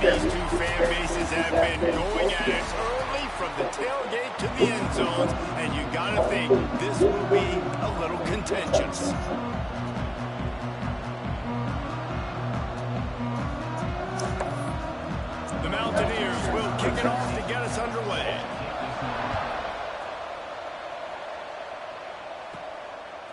And these two fan bases have been going at it early from the tailgate to the end zones, and you got to think this will be a little contentious. The Mountaineers will kick it off to get us underway.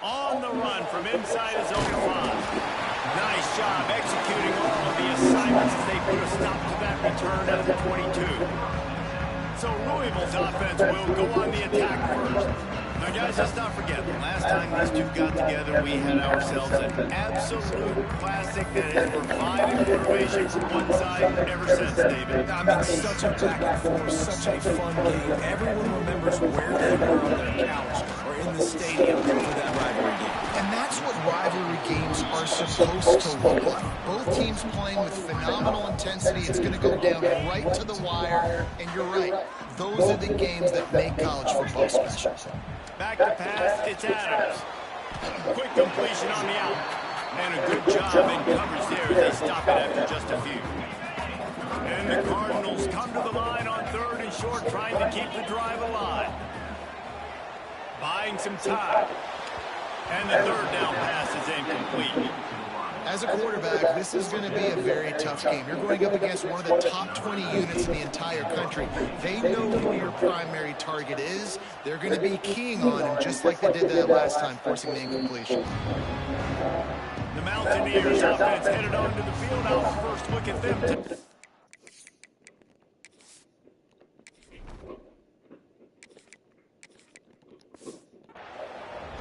On the run from inside his own 5. Nice job executing all of the assignments as they put a stop to that return out of the 22. So Louisville's offense will go on the attack first. Now, guys, let's not forget, the last time these two got together, we had ourselves an absolute classic that has provided motivation from one side ever since, David. I mean, such a back and forth, such a fun game. Everyone remembers where they were on their couch or in the stadium for that rivalry game. And that's what rivalry games are supposed to look like. Both teams playing with phenomenal intensity. It's going to go down right to the wire. And you're right, those are the games that make college football special. Back to pass, it's Adams. Quick completion on the out. And a good job in coverage there as they stop it after just a few. And the Cardinals come to the line on 3rd and short, trying to keep the drive alive. Buying some time. And the 3rd down pass is incomplete. As a quarterback, this is going to be a very tough game. You're going up against one of the top 20 units in the entire country. They know who your primary target is. They're going to be keying on him, just like they did that last time, forcing the incompletion. The Mountaineers offense headed onto the field. Our first look at them.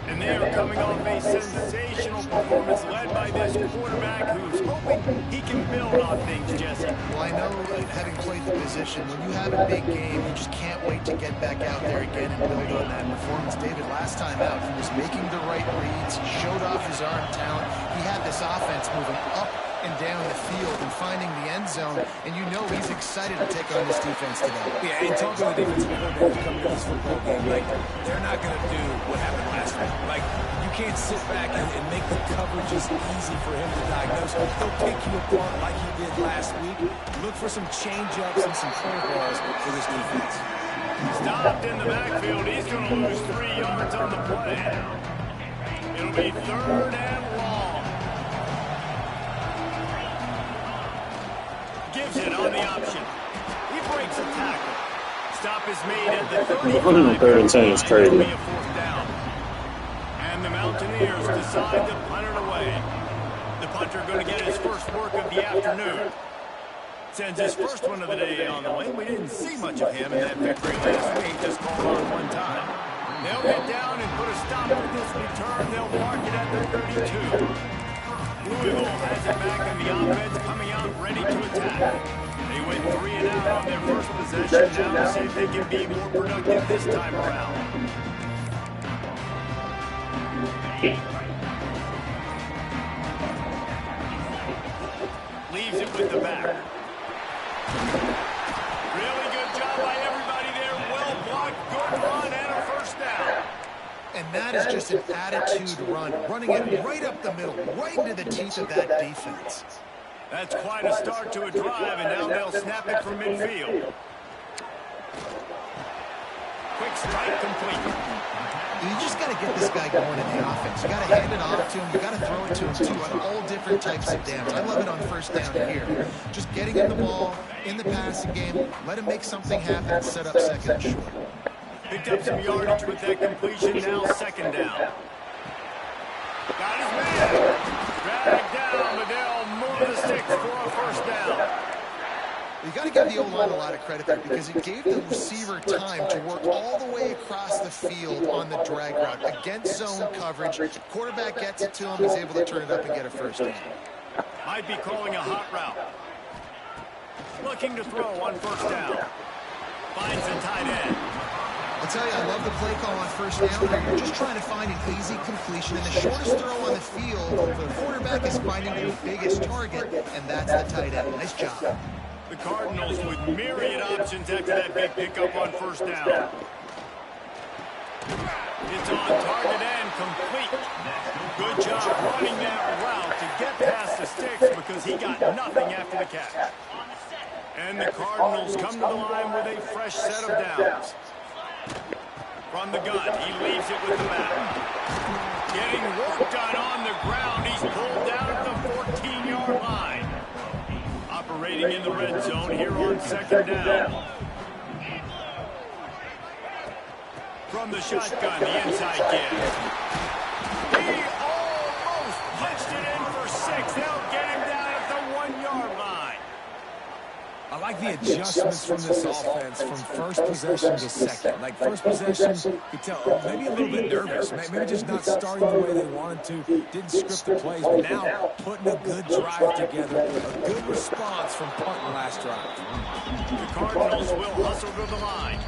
And they are coming off a sensational performance led by this quarterback who's hoping he can build on things, Jesse. Well, I know, having played the position, when you have a big game, you just can't wait to get back out there again and build on that performance. David, last time out, he was making the right reads. He showed off his arm talent. He had this offense moving up and down the field and finding the end zone, and you know he's excited to take on this defense today. Yeah, and talking to the defensive coordinator coming to this football game, like, they're not going to do what happened last week. Like, you can't sit back and make the coverages easy for him to diagnose. He'll pick you apart like he did last week. Look for some change-ups and some curveballs for this defense. Stopped in the backfield. He's going to lose 3 yards on the play. It'll be 3rd and long. Gives it on the option. He breaks a tackle. Stop is made at the 35. 3rd and 10 is crazy. It'll be a 4th down. And the Mountaineers decide to punt it away. The punter going to get his first work of the afternoon. Sends his first one of the day on the way. We didn't see much of him in that victory last week. Just called on one time. They'll get down and put a stop to this return. They'll mark it at the 32. Louisville has it back in the offense, coming out ready to attack. They went 3 and out on their first possession. Now to see if they can be more productive this time around. Leaves it with the back. Really good job by everybody there. Well blocked, good run, and a first down. And that is just an attitude run, running it right up the middle, right into the teeth of that defense. That's quite a start to a drive, and now they'll snap it from midfield. Quick strike complete. You just got to get this guy going in the offense. You got to hand it off to him. You got to throw it to him, too, on all different types of downs. I love it on first down here. Just getting him the ball in the passing game, let him make something happen, set up 2nd and short. Picked up some yardage with that completion, now 2nd down. Got his man. Dragged down, but they'll move the sticks for a first down. You got to give the O-line a lot of credit there because it gave the receiver time to work all the way across the field on the drag route against zone coverage. Quarterback gets it to him, he's able to turn it up and get a first down. Might be calling a hot route. Looking to throw on first down. Finds a tight end. I'll tell you, I love the play call on first down. You're just trying to find an easy completion, and the shortest throw on the field for the quarterback is finding the biggest target, and that's the tight end. Nice job. The Cardinals with myriad options after that big pickup on first down. It's on target and complete. Good job running that route to get past the sticks because he got nothing after the catch. And the Cardinals come to the line with a fresh set of downs. From the gun, he leaves it with the bat. Getting work done on the ground. He's pulled down at the 14-yard line. Operating in the red zone here on second down. From the shotgun, the inside give. He almost punched it in for 6. They'll get him down at the 1-yard line. I like the adjustments from this offense from first possession to second. Like first possession, you could tell maybe a little bit nervous, maybe just not starting the way they wanted to, didn't script the plays, but now putting a good drive together, a good response from punting last drive. The Cardinals will hustle to the line.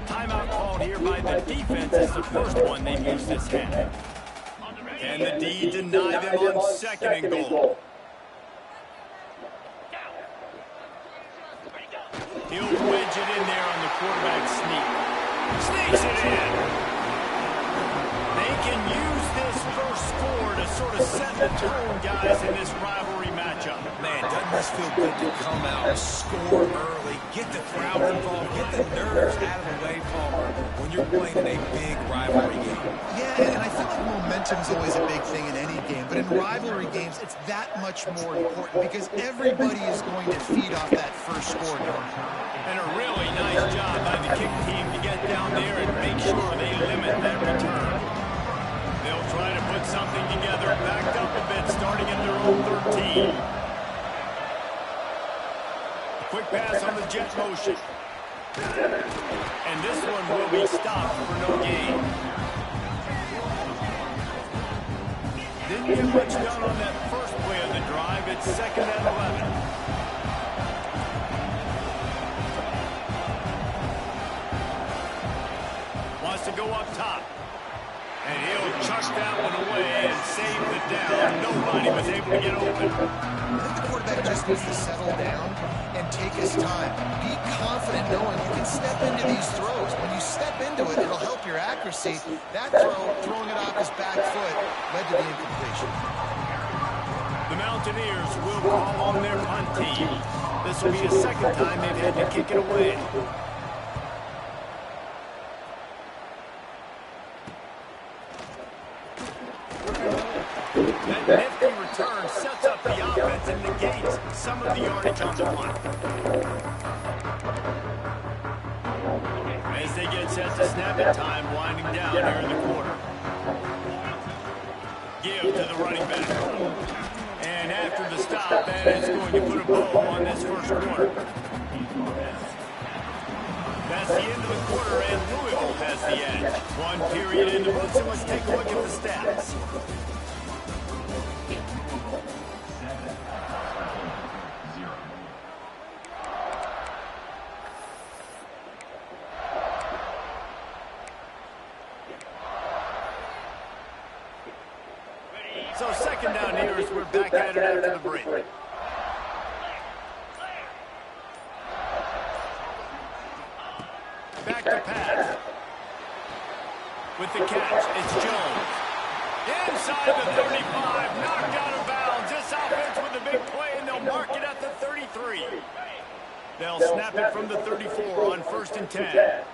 Timeout called here by the defense is the first one they've used this half. Can the D deny them on second and goal? He'll wedge it in there on the quarterback sneak. Sneaks it in. They can use this first score to sort of set the tone, guys, in this rivalry matchup. Man, doesn't this feel good to come out, score early, get the crowd involved, get the nerves out of the way, Palmer, when you're playing in a big rivalry game. Yeah, and I feel like momentum's always a big thing in any game, but in rivalry games, it's that much more important because everybody is going to feed off that first score. And a really nice job by the kick team to get down there and make sure they limit that return. They'll try to put something together, backed up a bit, starting at their own 13. Quick pass on the jet motion. And this one will be stopped for no gain. Didn't get much done on that first play of the drive. It's second and 11. Wants to go up top. And he'll chuck that one away and save the down. Nobody was able to get open. I think the quarterback just needs to settle down and take his time. Be confident knowing you can step into these throws. When you step into it, it'll help your accuracy. That throw, throwing it off his back foot, led to the incompletion. The Mountaineers will call on their punt team. This will be the second time they've had to kick it away. That nifty return sets up the offense and negates some of the yardage on the punt. As they get set to snap it, time winding down here in the quarter. Give to the running back. And after the stop, that is going to put a bow on this first quarter. That's the end of the quarter, and Louisville has the edge. One period in the books, and let's take a look at the stats. So second down here as we're back at it after the break. Back to pass. With the catch, it's Jones. Inside the 35, knocked out of bounds. This offense with the big play, and they'll mark it at the 33. They'll snap it from the 34 on 1st and 10.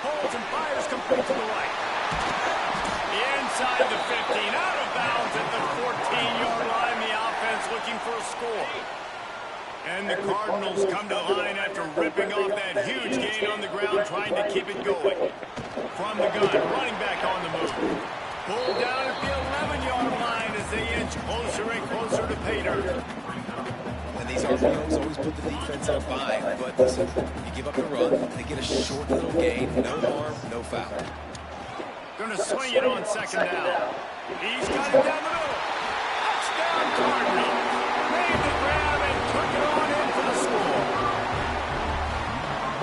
Holds and fires complete to the right. Inside the 15, out of bounds at the 14-yard line. The offense looking for a score. And the Cardinals come to the line after ripping off that huge gain on the ground, trying to keep it going. From the gun, running back on the move. Pulled down at the 11-yard line as they inch closer and closer to pay dirt. And these RPOs always put the defense in a bind, but listen, you give up the run, they get a short little gain, no harm, no foul. Gonna swing it on second down. He's got it down the middle. Touchdown Cardinals. Made the grab and took it on in for the score.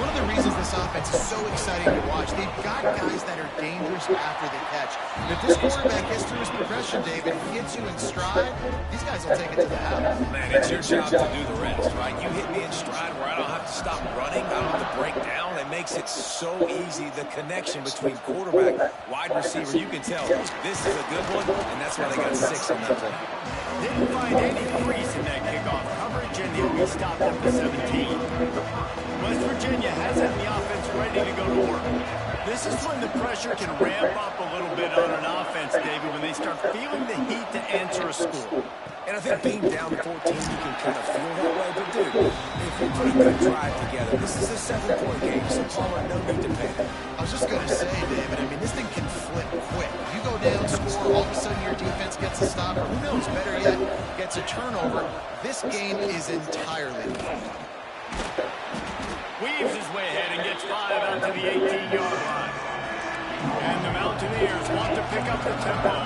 One of the reasons this offense is so exciting to watch, they've got guys that are dangerous after the catch. But if this quarterback gets through his progression, David, hits you in stride, these guys will take it to the house. Man, it's your job to do the rest, right? You hit me in stride where I don't have to stop running, I don't have to break down and make makes it so easy, the connection between quarterback, wide receiver. You can tell this is a good one, and that's why they got 6 on that play. Didn't find any crease in that kickoff coverage, and he'll be stopped at the 17. West Virginia has had the offense ready to go to work. This is when the pressure can ramp up a little bit on an offense, David, when they start feeling the heat to answer a score. And I think being down 14, you can kind of feel that way. But, dude, if you put a good drive together, this is a 7-point game, so Palmer, no need to panic. I was just going to say, David, I mean, this thing can flip quick. You go down, score, all of a sudden your defense gets a stop, or who knows, better yet, gets a turnover. This game is entirely different. Weaves his way ahead and gets 5 out to the 18-yard line. And the Mountaineers want to pick up the tempo.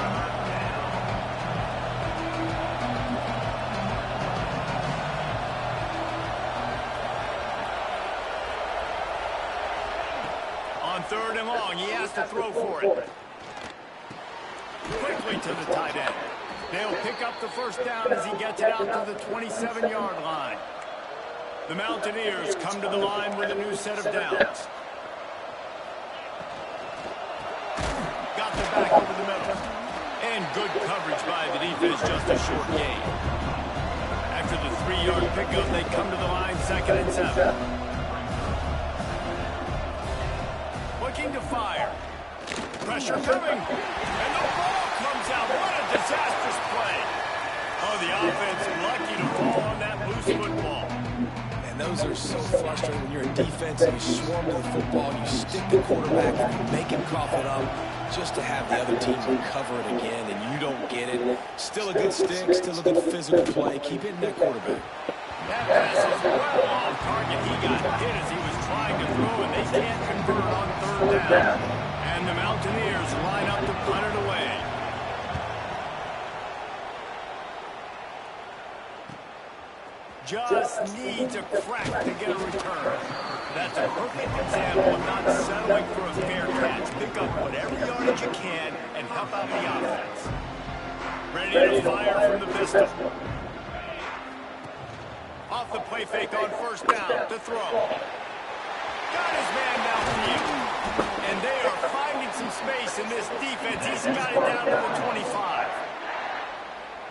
On 3rd and long, he has to throw for it. Quickly to the tight end. They'll pick up the first down as he gets it out to the 27-yard line. The Mountaineers come to the line with a new set of downs. Got the back over the middle. And good coverage by the defense, just a short gain. After the 3-yard pickup, they come to the line 2nd and 7. Looking to fire. Pressure coming. And the ball comes out. What a disastrous play. Oh, the offense lucky to fall on that loose football. And those are so frustrating when you're in defense and you swarm to the football, you stick the quarterback, and you make him cough it up just to have the other team recover it again, and you don't get it. Still a good stick, still a good physical play. Keep hitting that quarterback. That pass is well off target. He got hit as he was trying to throw, and they can't convert on 3rd down. And the Mountaineers line up to punt it away. Just needs a crack to get a return. That's a perfect example of not settling for a fair catch. Pick up whatever yardage you can and help out the offense. Ready to fire from the pistol. Off the play fake on 1st down to throw. Got his man downfield. And they are finding some space in this defense. He's got it down to the 25.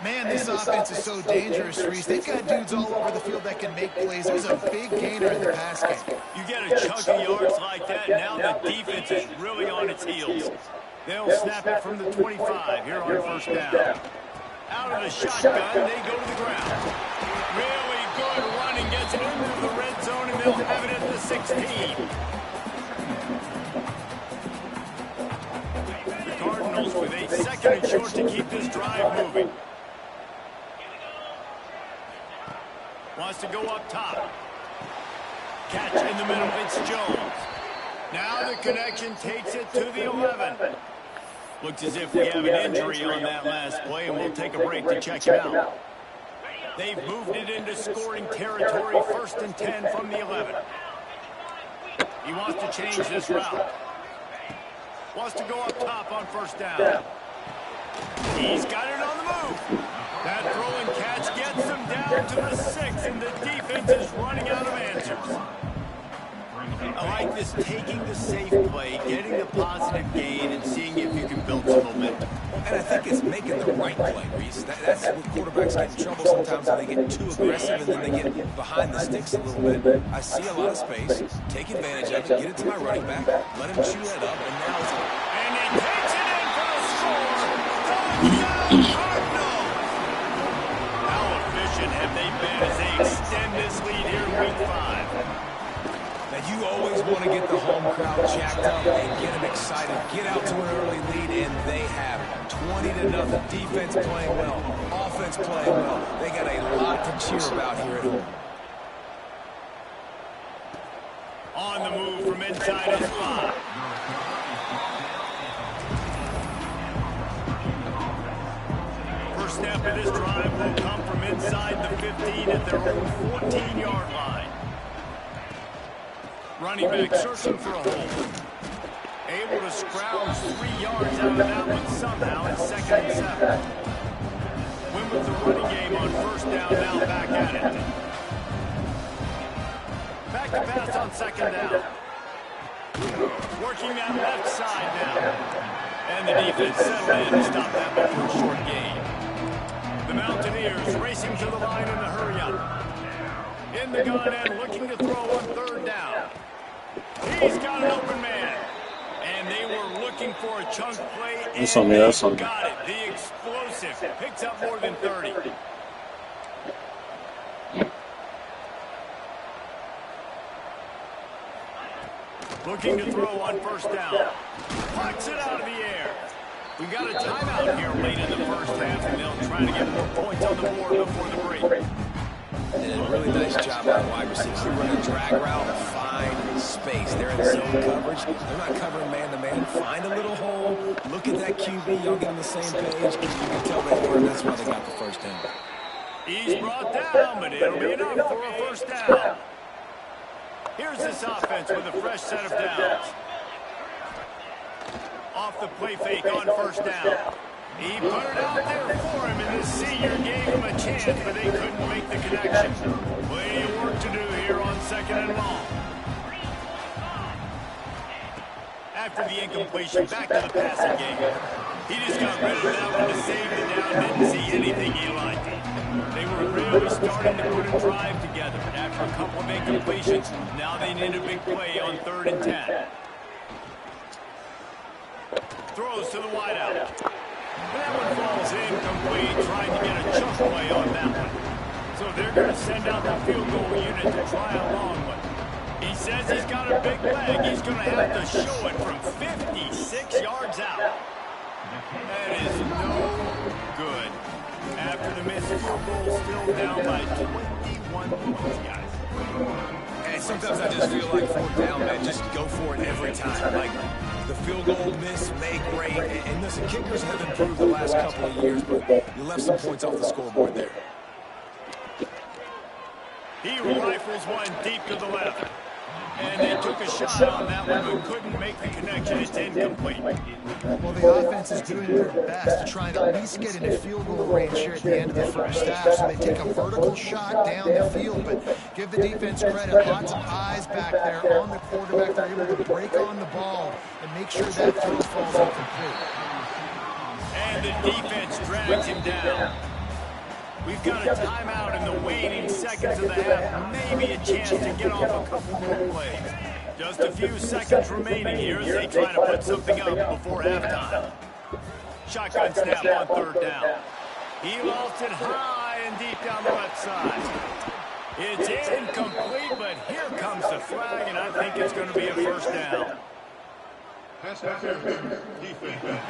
Man, this offense is so dangerous, Reese. They've got dudes all over the field that can make plays. There's a big gainer in the pass game. You get a chunk of yards like that, now the defense is really on its heels. They'll snap it from the 25 here on 1st down. Out of the shotgun, they go to the ground. Really good running, gets it into the red zone, and they'll have it at the 16. The Cardinals with a 2nd and short to keep this drive moving. Wants to go up top. Catch in the middle, it's Jones. Now the connection takes it to the 11. Looks as if we have an injury on that last play, and we'll take a break to check him out. They've moved it into scoring territory, 1st and 10 from the 11. He wants to change this route. Wants to go up top on 1st down. He's got it on the move. That throw and catch gets him down to the 6, and the defense is running out of answers. I like this, taking the safe play, getting the positive gain, and seeing if you can build some momentum. And I think it's making the right play, Reese. That's what quarterbacks get in trouble sometimes when they get too aggressive and then they get behind the sticks a little bit. I see a lot of space, take advantage of it, get it to my running back, let him chew that up, and now it's... And he takes it in for the score! Touchdown, Cardinals! How efficient have they been as they extend this lead here in Week 5? Now, you always want to get the home crowd jacked up and get them excited. Get out to an early lead, and they have it. 20-0. Defense playing well. Offense playing well. They got a lot to cheer about here at home. On the move from inside his 5. First snap of this drive will come from inside the 15 at their own 14-yard line. Running back searching for a hole. Able to scrounge 3 yards out of that one somehow at 2nd and 7. Win with the running game on 1st down, now back at it. Back to pass on 2nd down. Working that left side now. And the defense settled in to stop that before a short gain. The Mountaineers racing to the line in the hurry up. In the gun and looking to throw on third down. He's got an open man. And they were looking for a chunk play, and they got it. The explosive picks up more than 30. Looking to throw on first down. Puts it out of the air. We got a timeout here late in the first half, and they'll try to get more points on the board before the break. And a really nice job by the wide receiver. Run a drag route, find space. They're in zone coverage. They're not covering man-to-man. Find a little hole. Look at that QB. Y'all get on the same page. You can tell they were, and that's why they got the first down. He's brought down, but it'll be enough for a first down. Here's this offense with a fresh set of downs. Off the play fake on first down. He put it out there for him, and the senior gave him a chance, but they couldn't make the connection. Plenty of work to do here on second and long. After the incompletion, back to the passing game. He just got rid of that one to save the down, didn't see anything he liked. They were really starting to put a drive together, but after a couple of incompletions, now they need a big play on 3rd and 10. Throws to the wideout. That one falls incomplete, trying to get a chunk play on that one. So they're going to send out the field goal unit to try a long one. He says he's got a big leg. He's going to have to show it from 56 yards out. That is no good. After the missed field goal, still down by 21 points, guys. And sometimes I just feel like 4th down, man, just go for it every time. Like, the field goal miss, make great. And listen, kickers have improved the last couple of years, but you left some points off the scoreboard there. He rifles one deep to the left. And they took a shot on that one, but couldn't make the connection. It's incomplete. Well, the offense is doing their best to try and at least get into field goal range here at the end of the first half. So they take a vertical shot down the field, but give the defense credit. Lots of eyes back there on the quarterback. They're able to break on the ball and make sure that throw falls incomplete. And the defense drags him down. We've got a timeout in the waning seconds of the half. Maybe a chance to get off a couple more plays. Just a few seconds remaining here as they try to put something up before halftime. Shotgun snap on 3rd down. He lofts it high and deep down the left side. It's incomplete, but here comes the flag, and I think it's going to be a first down. Defense.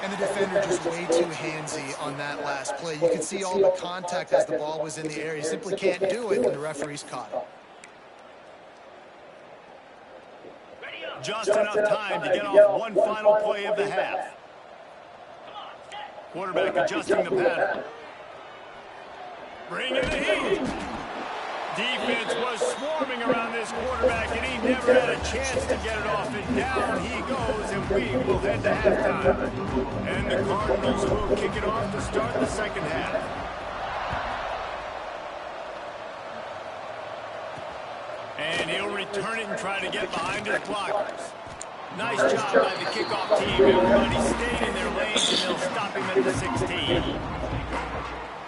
And the defender just way too handsy on that last play. You could see all the contact as the ball was in the air. He simply can't do it, and the referee's caught it. Just enough time to get off one final play of the half. Quarterback adjusting the pattern. Bring in the heat. Defense was swarming around this quarterback, and he never had a chance to get it off. And down he goes, and we will head to halftime. And the Cardinals will kick it off to start the second half. And he'll return it and try to get behind his blockers. Nice job by the kickoff team. Everybody stayed in their lanes, and they'll stop him at the 16.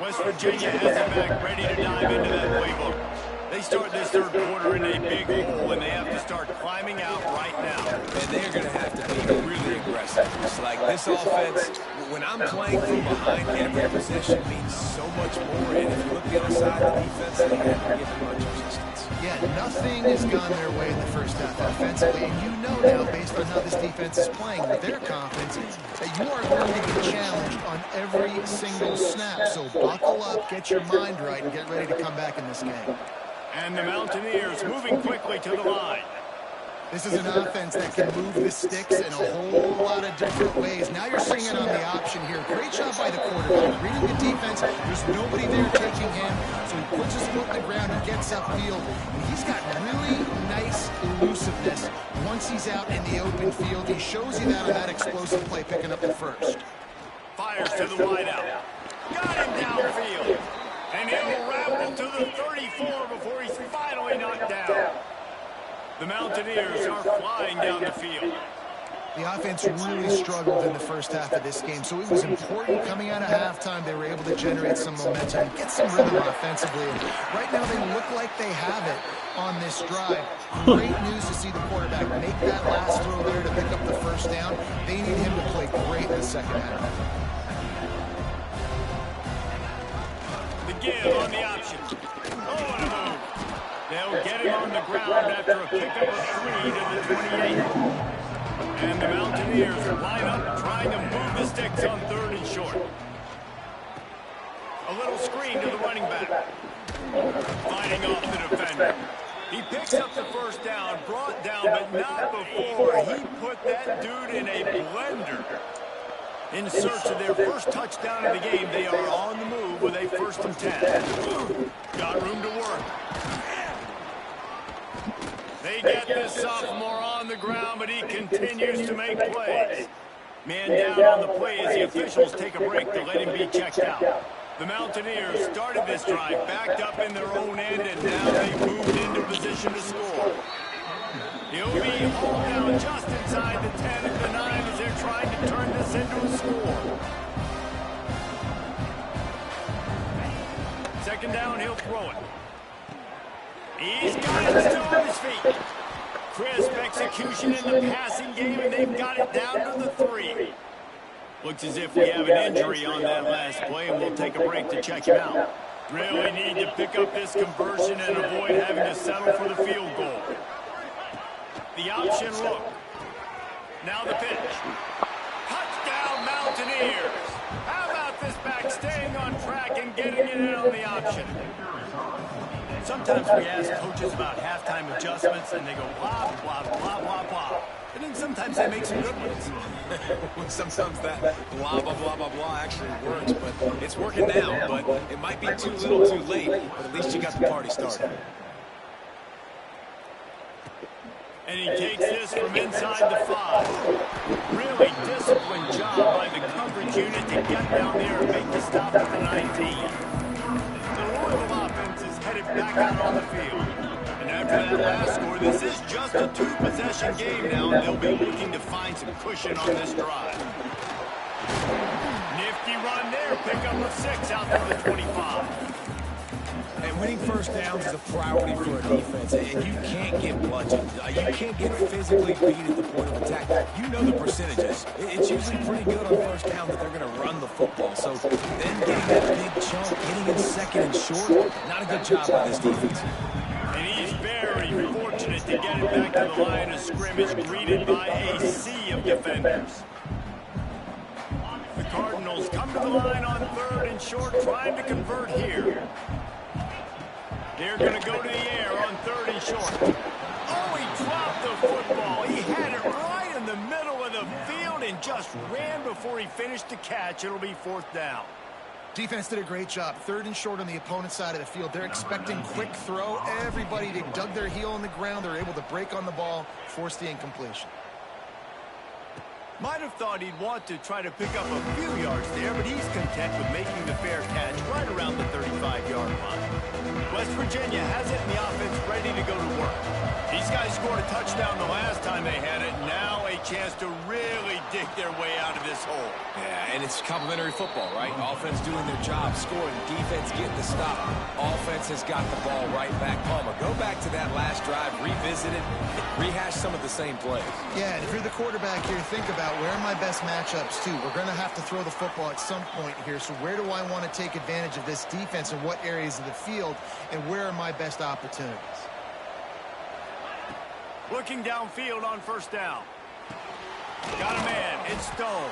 West Virginia has it back, ready to dive into that playbook. They start this 3rd quarter in a big hole, and they have to start climbing out right now. And they're going to have to be really aggressive. It's like this offense, when I'm playing from behind, every possession means so much more. And if you look the other side of the defense, they haven't given much resistance. Yeah, nothing has gone their way in the first half offensively, and you know now, based on how this defense is playing with their confidence, that you are going to be challenged on every single snap. So buckle up, get your mind right, and get ready to come back in this game. And the Mountaineers moving quickly to the line. This is an offense that can move the sticks in a whole lot of different ways. Now you're seeing it on the option here. Great job by the quarterback. Reading the defense, there's nobody there taking him, so he puts his foot in the ground and gets upfield. And he's got really nice elusiveness. Once he's out in the open field, he shows you that on that explosive play, picking up the first. Fires to the wideout. Got him downfield. And he'll ramble to the 34 before he's finally knocked down. The Mountaineers are flying down the field. The offense really struggled in the first half of this game, so it was important coming out of halftime they were able to generate some momentum and get some rhythm offensively. And right now they look like they have it on this drive. Great news to see the quarterback make that last throw there to pick up the first down. They need him to play great in the second half. The give on the option. Oh, what a move. They'll get him on the ground after a pickup of 3 to the 28. And the Mountaineers line up trying to move the sticks on 3rd and short. A little screen to the running back. Fighting off the defender. He picks up the first down, brought down, but not before he put that dude in a blender. In search of their first touchdown of the game, they are on the move with a 1st and 10. Got room to work. They get this sophomore on the ground, but he continues to make plays. Man down on the play as the officials take a break to let him be checked out. The Mountaineers started this drive backed up in their own end, and now they've moved into position to score. He'll be hauled down just inside the 10 and the 9 as they're trying to turn this into a score. 2nd down, he'll throw it. He's got it still on his feet. Crisp execution in the passing game, and they've got it down to the 3. Looks as if we have an injury on that last play, and we'll take a break to check him out. Really need to pick up this conversion and avoid having to settle for the field goal. The option look. Now the pitch. Touchdown Mountaineers. How about this back staying on track and getting it in on the option? Sometimes we ask coaches about halftime adjustments, and they go blah, blah, blah, blah, blah. And then sometimes they make some good ones. Sometimes that blah, blah, blah, blah, blah actually works, but it's working now. But it might be too little too late, but at least you got the party started. And he takes this from inside the 5. Really disciplined job by the coverage unit to get down there and make the stop at the 19. The Louisville offense is headed back out on the field. And after that last score, this is just a 2-possession game now, and they'll be looking to find some cushion on this drive. Nifty run there, pickup of 6 out to the 25. And winning first downs is a priority for a defense, and you can't get bludgeoned. You can't get physically beat at the point of attack. You know the percentages. It's usually pretty good on first down that they're going to run the football. So then getting that big chunk, getting in 2nd and short, not a good job by this defense. And he's very fortunate to get it back to the line of scrimmage, greeted by a sea of defenders. The Cardinals come to the line on 3rd and short, trying to convert here. They're going to go to the air on 3rd and short. Oh, he dropped the football. He had it right in the middle of the field and just ran before he finished the catch. It'll be 4th down. Defense did a great job. 3rd and short on the opponent's side of the field. They're expecting quick throw. Everybody, they dug their heel on the ground. They're able to break on the ball, force the incompletion. Might have thought he'd want to try to pick up a few yards there, but he's content with making the fair catch right around the 35-yard line. West Virginia has it in the offense ready to go to work. These guys scored a touchdown the last time they had it. Now a chance to really dig their way out of this hole. Yeah, and it's complimentary football, right? Offense doing their job, scoring, defense getting the stop. Offense has got the ball right back. Palmer, go back to that last drive, revisit it, rehash some of the same plays. Yeah, and if you're the quarterback here, think about where are my best matchups too. We're going to have to throw the football at some point here, so where do I want to take advantage of this defense and what areas of the field, and where are my best opportunities? Looking downfield on 1st down. Got a man, it's Stone.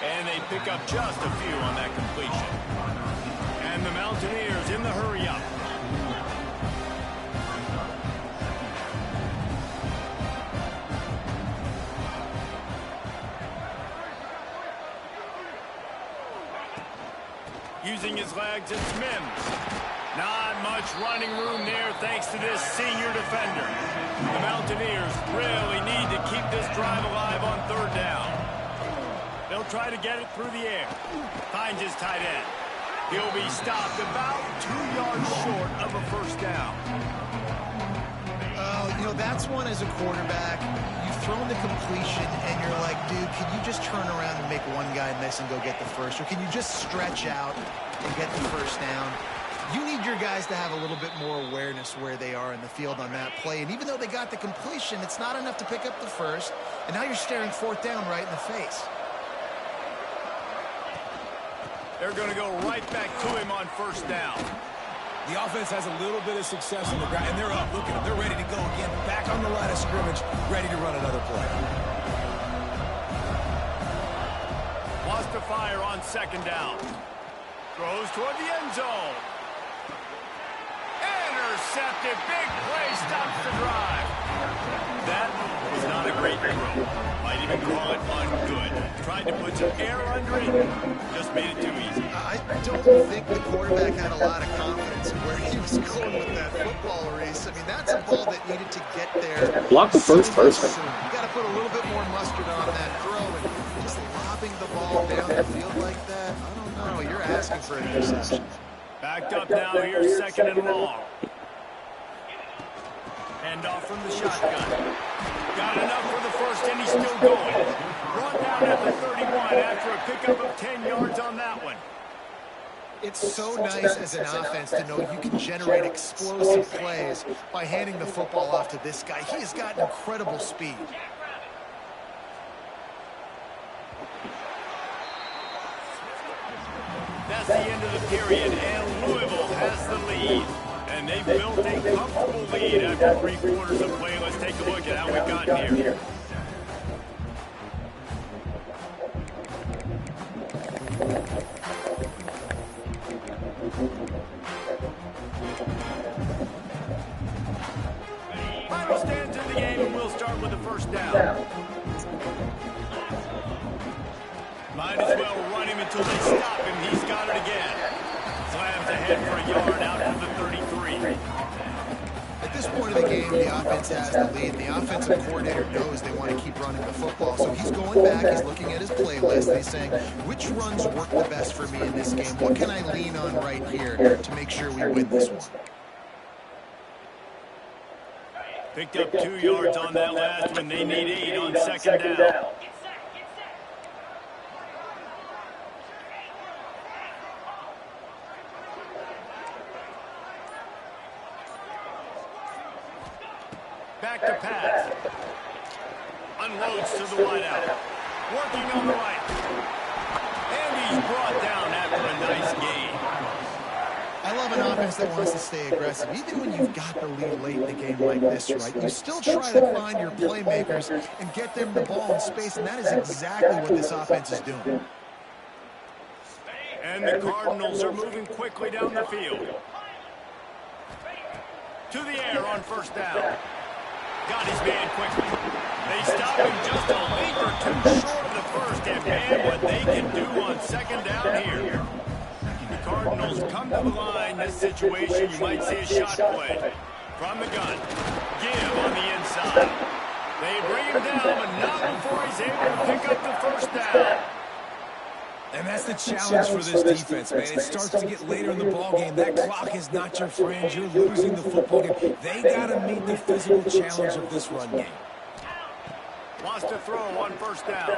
And they pick up just a few on that completion. And the Mountaineers in the hurry up. Using his legs, it's Mims. Not much running room there thanks to this senior defender. The Mountaineers really need to keep this drive alive on 3rd down. They'll try to get it through the air. Finds his tight end. He'll be stopped about 2 yards short of a 1st down. You know, that's one as a quarterback. You've thrown the completion, and you're like, dude, can you just turn around and make one guy miss and go get the first? Or can you just stretch out and get the first down? You need your guys to have a little bit more awareness where they are in the field on that play. And even though they got the completion, it's not enough to pick up the first. And now you're staring fourth down right in the face. They're going to go right back to him on first down. The offense has a little bit of success on the ground, and they're up. Look at them. They're ready to go again. Back on the line of scrimmage, ready to run another play. Wants to fire on second down. Throws toward the end zone. Intercepted. Big play. Stops the drive. That was not a great throw. Might even call it ungood. Tried to put some air under it. Just made it too easy. I don't think the quarterback had a lot of confidence in where he was going with that football, Reese. I mean, that's a ball that needed to get there. Block the first person. You got to put a little bit more mustard on that throw, and just lobbing the ball down the field like that, I don't know. You're asking for an interception. Backed up now. Here's second and long. Hand off from the shotgun. Got enough for the first, and he's still going. Brought down at the 31 after a pickup of 10 yards on that one. It's so nice as an offense to know you can generate explosive plays by handing the football off to this guy. He has got incredible speed. That's the end of the period, and Louisville has the lead. And they've built a comfortable lead after 3 quarters of play. Let's take a look at how we've gotten here. Final stands in the game, and we'll start with the first down. Might as well run him until they stop him. He's got it again. Slams ahead for a yard out to the 33. At this point of the game, the offense has the lead. The offensive coordinator knows they want to keep running the football. So he's going back, he's looking at his playlist, and he's saying, which runs work the best for me in this game? What can I lean on right here to make sure we win this one? Picked up 2 yards on that last one. They need 8 on second down. Back to pass. Unloads to the wideout. Working on the right. And he's brought down after a nice gain. I love an offense that wants to stay aggressive. Even when you've got the lead late in the game like this, right, you still try to find your playmakers and get them the ball in space, and that is exactly what this offense is doing. And the Cardinals are moving quickly down the field. To the air on first down. Got his man quickly. They stop him just a leap or 2 short of the first, and man, what they can do on second down here. The Cardinals come to the line. This situation, you might see a shot play. From the gun. Give on the inside. They bring him down, but not before he's able to pick up the first down. And that's the challenge for this defense, man. It starts to get later in the ballgame. That clock is not your friend. You're losing the football game. They got to meet the physical challenge of this run game. Wants to throw on first down.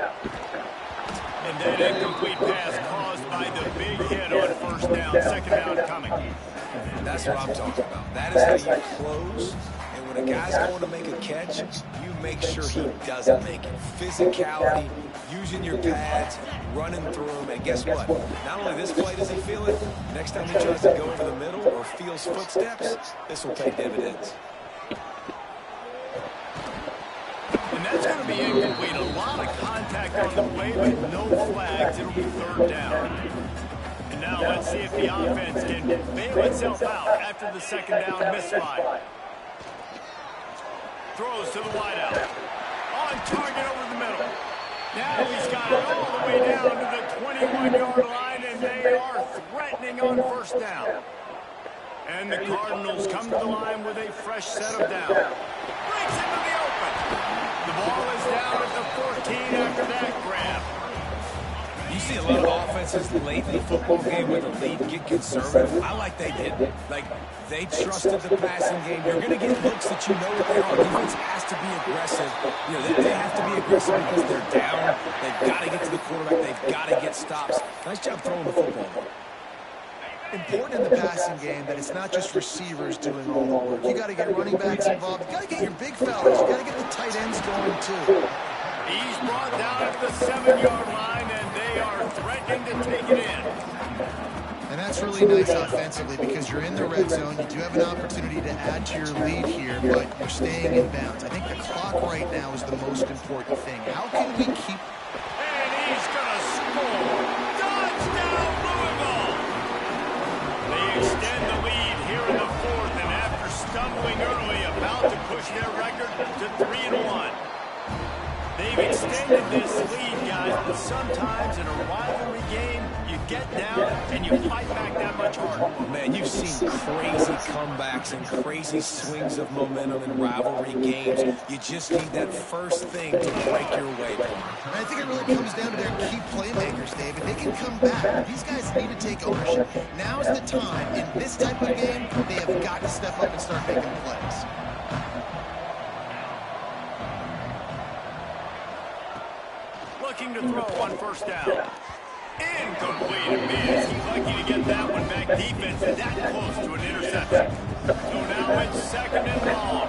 And that incomplete pass caused by the big hit on first down. Second down coming. That's what I'm talking about. That is how you close. And when a guy's going to make a catch, you make sure he doesn't make it. Physicality, using your pads, running through him. And guess what? Not only this play does he feel it, next time he tries to go over the middle or feels footsteps, this will pay dividends. And that's going to be incomplete. A lot of contact on the play, but no flags. It'll be third down. And now let's see if the offense can bail itself out after the second down misfire. Throws to the wideout. On target over the middle. Now he's got it all the way down to the 21-yard line, and they are threatening on first down. And the Cardinals come to the line with a fresh set of down. Breaks into the open. The ball is down at the 14 after that grab. You see a lot of offenses late in the football game with a lead get conservative. I like they did. Like, they trusted the passing game. You're going to get looks that you know what they are. Defense has to be aggressive. You know, they have to be aggressive because they're down. They've got to get to the quarterback. They've got to get stops. Nice job throwing the football. Important in the passing game that it's not just receivers doing all the work. You got to get running backs involved. You got to get your big fellas. You got to get the tight ends going too. He's brought down at the 7-yard line, and they are threatening to take it in. And that's really nice offensively because you're in the red zone. You do have an opportunity to add to your lead here, but you're staying in bounds. I think the clock right now is the most important thing. How can we keep... And he's going to score. Touchdown, Louisville! They extend the lead here in the fourth, and after stumbling early, about to push their record to 3-1. They've extended this lead, guys, but sometimes in a rivalry game, you get down and you fight back that much harder. Man, you've seen crazy comebacks and crazy swings of momentum in rivalry games. You just need that first thing to break your way. And I think it really comes down to their key playmakers, David. They can come back. These guys need to take ownership. Now's the time. In this type of game, they have got to step up and start making plays. Looking to throw on first down. Incomplete miss. He's lucky to get that one back. Defense that close to an interception. So now it's second and long.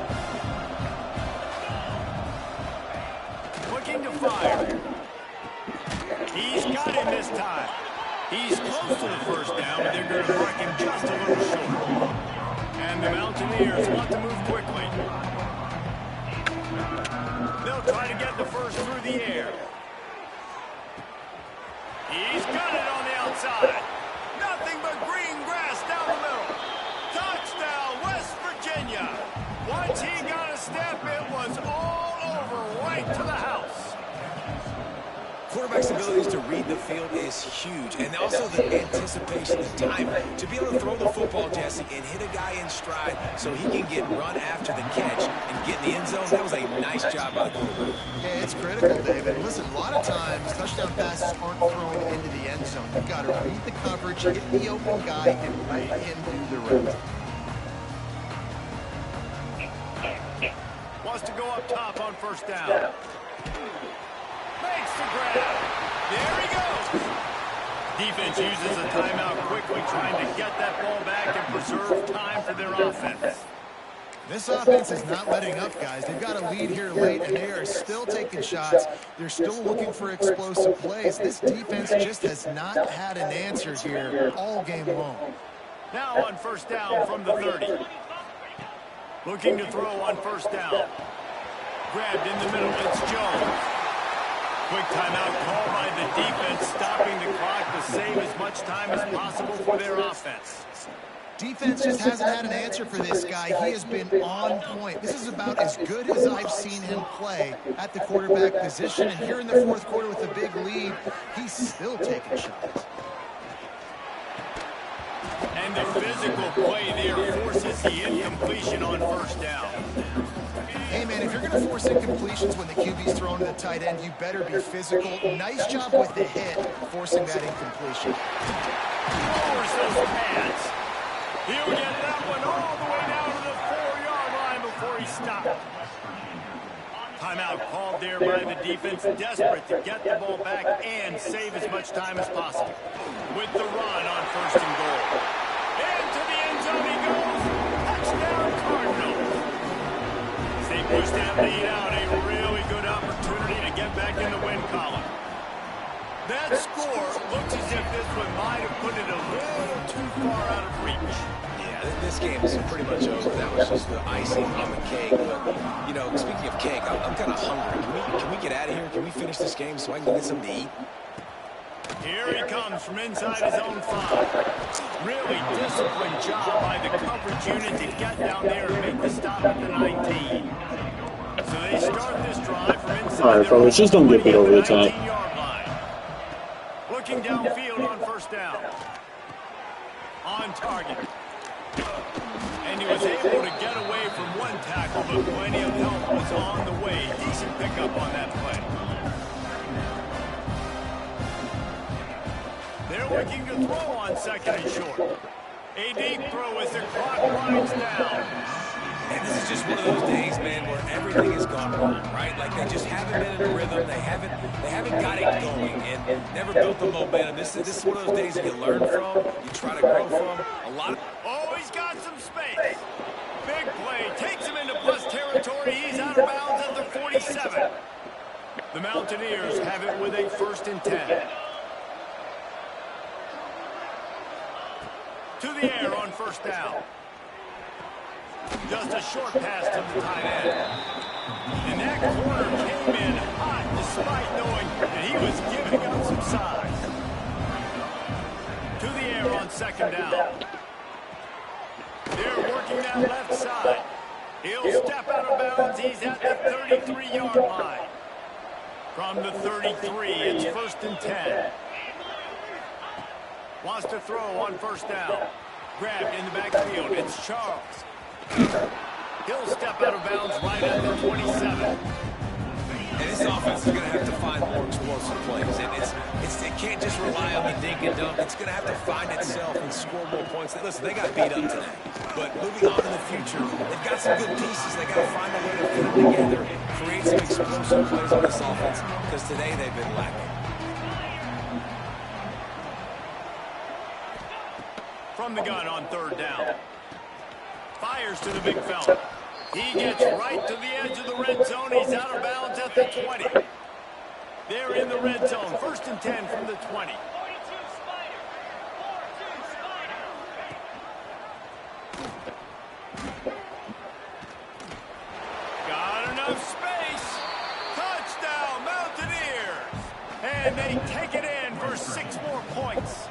Looking to fire. He's got him this time. He's close to the first down, but they're going to mark him just a little short. And the Mountaineers want to move quickly. They'll try to get the first through the air. He's got it on the outside. Nothing but green grass down the middle. Touchdown, West Virginia. Once he got a step, it was all over, right to the house. Quarterback's abilities to read the field is huge, and also the anticipation, the time to be able to throw the football, Jesse, and hit a guy in stride so he can get run after the catch and get in the end zone. That was a nice job by the quarterback. Yeah, it's critical, David. Listen, a lot of times touchdown passes aren't thrown into the end zone. You've got to read the coverage, hit the open guy, and let him do the rest. Wants to go up top on first down. Makes the grab. There he goes. Defense uses a timeout quickly, trying to get that ball back and preserve time for their offense. This offense is not letting up, guys. They've got a lead here late, and they are still taking shots. They're still looking for explosive plays. This defense just has not had an answer here all game long. Now on first down from the 30. Looking to throw on first down. Grabbed in the middle. It's Jones. Quick timeout called by the defense, stopping the clock to save as much time as possible for their offense. Defense just hasn't had an answer for this guy. He has been on point. This is about as good as I've seen him play at the quarterback position. And here in the fourth quarter with a big lead, he's still taking shots. And the physical play there forces the incompletion on first down. Hey, man, if you're going to force incompletions when the QB's thrown to the tight end, you better be physical. Nice job with the hit, forcing that incompletion. Lowers those pads. He'll get that one all the way down to the 4-yard line before he stopped. Timeout called there by the defense, desperate to get the ball back and save as much time as possible. With the run on first and goal. Into the end zone he goes. Touchdown, Cardinals. They push that lead out. A really good opportunity to get back in the win column. That score looks as if this one might have put it a little too far out of reach. Yeah, this game is pretty much over. That was just the icing on the cake. But, you know, speaking of cake, I'm kind of hungry. Can we get out of here? Can we finish this game so I can go get something to eat? Here he comes from inside his own 5. Really disciplined job by the coverage unit to get down there and make the stop at the 19. So they start this drive from inside. All right, fellas, just don't get put over the top. Looking downfield on first down. On target. And he was able to get away from one tackle, but plenty of help was on the way. Decent pickup on that play. They're looking to throw on second and short. A deep throw as the clock winds down. And this is just one of those days, man, where everything has gone wrong, right? Like they just haven't been in a rhythm. They haven't got it going and never built the momentum. This is one of those days that you learn from, you try to grow from. Oh, he's got some space. Big play. Takes him into plus territory. He's out of bounds at the 47. The Mountaineers have it with a 1st and 10. To the air on 1st down. Just a short pass to the tight end. And that corner came in hot despite knowing that he was giving up some size. To the air on 2nd down. They're working that left side. He'll step out of bounds. He's at the 33-yard line. From the 33, it's 1st and 10. Wants to throw on 1st down. Grabbed in the backfield. It's Charles. He'll step out of bounds right at the 27. And this offense is going to have to find more explosive plays. And it can't just rely on the dink and dunk. It's going to have to find itself and score more points. Listen, they got beat up today. But moving on in the future, they've got some good pieces. They got to find a way to put them together, create some explosive plays on this offense, because today they've been lacking. From the gun on 3rd down. Fires to the big fella. He gets right to the edge of the red zone. He's out of bounds at the 20. They're in the red zone. 1st and 10 from the 20. Got enough space. Touchdown, Mountaineers. And they take it in for 6 more points.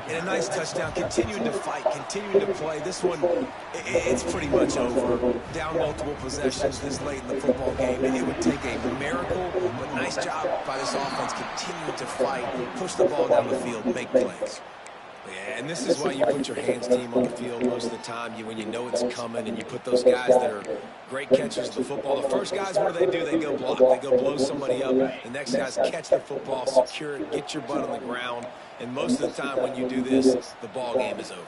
And a nice touchdown, continuing to fight, continuing to play. This one, it's pretty much over. Down multiple possessions this late in the football game, and it would take a miracle, but nice job by this offense continuing to fight, push the ball down the field, make plays. Yeah, and this is why you put your hands team on the field most of the time, when you know it's coming, and you put those guys that are great catchers of the football. The first guys, what do? They go block. They go blow somebody up. The next guys catch the football, secure it, get your butt on the ground. And most of the time when you do this, the ball game is over.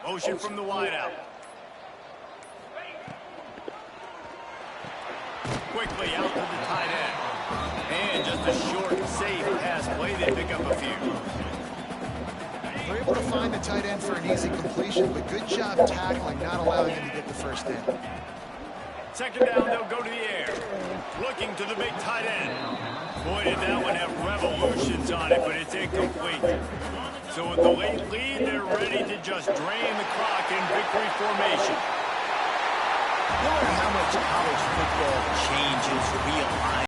Motion from the wideout. Quickly out to the tight end. And just a short, safe pass play. They pick up a few. They're able to find the tight end for an easy completion, but good job tackling, not allowing him to get the 1st down. 2nd down, they'll go to the air. Looking to the big tight end. Boy, did that one have revolutions on it, but it's incomplete. So with the late lead, they're ready to just drain the clock in victory formation. You know how much college football changes real life.